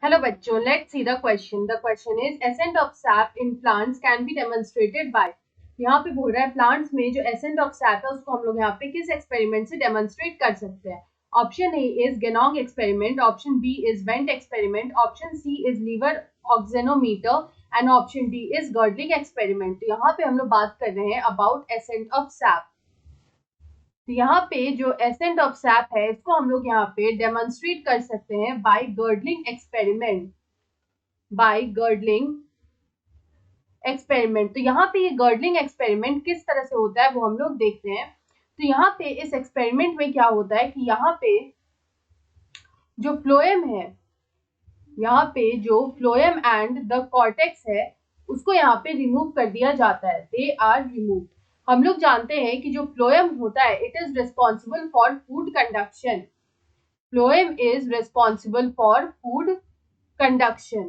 Hello बच्चों, let's see the question. The question is ascent of sap in plants can be demonstrated by. यहाँ पे बोल रहा है प्लांट्स में जो एसेंट ऑफ सैप है उसको हम लोग यहाँ पे किस एक्सपेरिमेंट से डेमोन्स्ट्रेट कर सकते हैं. Option A is Ganong experiment, option B is Went experiment, option C is lever auxanometer and option D is girdling experiment. तो यहाँ पे हम लोग बात कर रहे हैं अबाउट एसेंट ऑफ सैप. तो यहाँ पे जो एसेंट ऑफ सैप है इसको हम लोग यहाँ पे डेमोन्स्ट्रेट कर सकते हैं बाय गर्डलिंग एक्सपेरिमेंट. तो यहाँ पे ये गर्डलिंग एक्सपेरिमेंट किस तरह से होता है वो हम लोग देखते हैं. तो यहाँ पे इस एक्सपेरिमेंट में क्या होता है कि यहाँ पे जो फ्लोएम है, यहाँ पे जो फ्लोएम एंड द कॉर्टेक्स है उसको यहाँ पे रिमूव कर दिया जाता है. They are remove. हम लोग जानते हैं कि जो फ्लोएम होता है it is responsible for food conduction. Phloem is responsible for food conduction.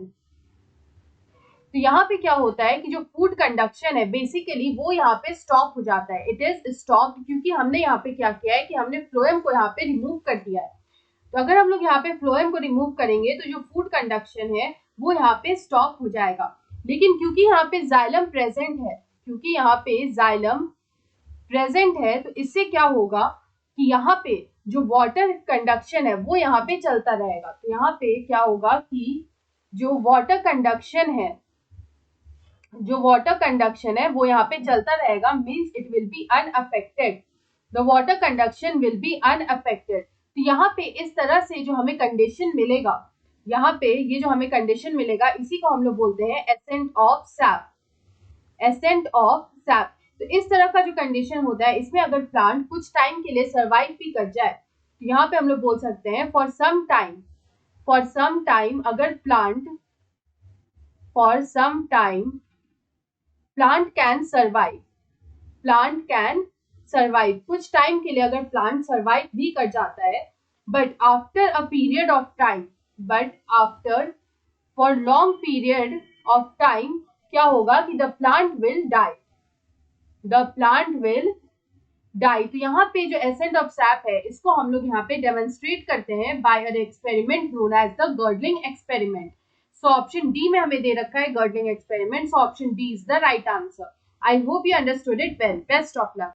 तो यहाँ पे क्या होता है कि जो फूड कंडक्शन है बेसिकली वो यहाँ पे स्टॉप हो जाता है. इट इज स्टॉप क्योंकि हमने यहाँ पे क्या किया है कि हमने फ्लोएम को यहाँ पे रिमूव कर दिया है. तो अगर हम लोग यहाँ पे फ्लोएम को रिमूव करेंगे तो जो फूड कंडक्शन है वो यहाँ पे स्टॉप हो जाएगा. लेकिन क्योंकि यहाँ पे जाइलम प्रेजेंट है तो इससे क्या होगा कि यहाँ पे जो वाटर कंडक्शन है वो यहाँ पे चलता रहेगा. तो यहाँ पे क्या होगा कि जो वाटर कंडक्शन है वो यहाँ पे चलता रहेगा. Means it will be unaffected. The water conduction will be unaffected. तो यहाँ पे इस तरह से जो हमें कंडीशन मिलेगा, यहाँ पे ये जो हमें कंडीशन मिलेगा इसी को हम लोग बोलते हैं एसेंट ऑफ सैप. तो इस तरह का जो कंडीशन होता है इसमें अगर प्लांट कुछ टाइम के लिए सर्वाइव भी कर जाए तो यहाँ पे हम लोग बोल सकते हैं फॉर सम टाइम अगर प्लांट कैन सर्वाइव. कुछ टाइम के लिए अगर प्लांट सर्वाइव भी कर जाता है but after a period of time, for long period of time क्या होगा कि द प्लांट विल डाई. तो यहाँ पे जो एसेंट ऑफ सैप है इसको हम लोग यहाँ पे डेमोन्स्ट्रेट करते हैं by an experiment known as the girdling experiment. So option D में हमें दे रखा है girdling experiment. So option D is the right answer. I hope you understood it well. Best of luck.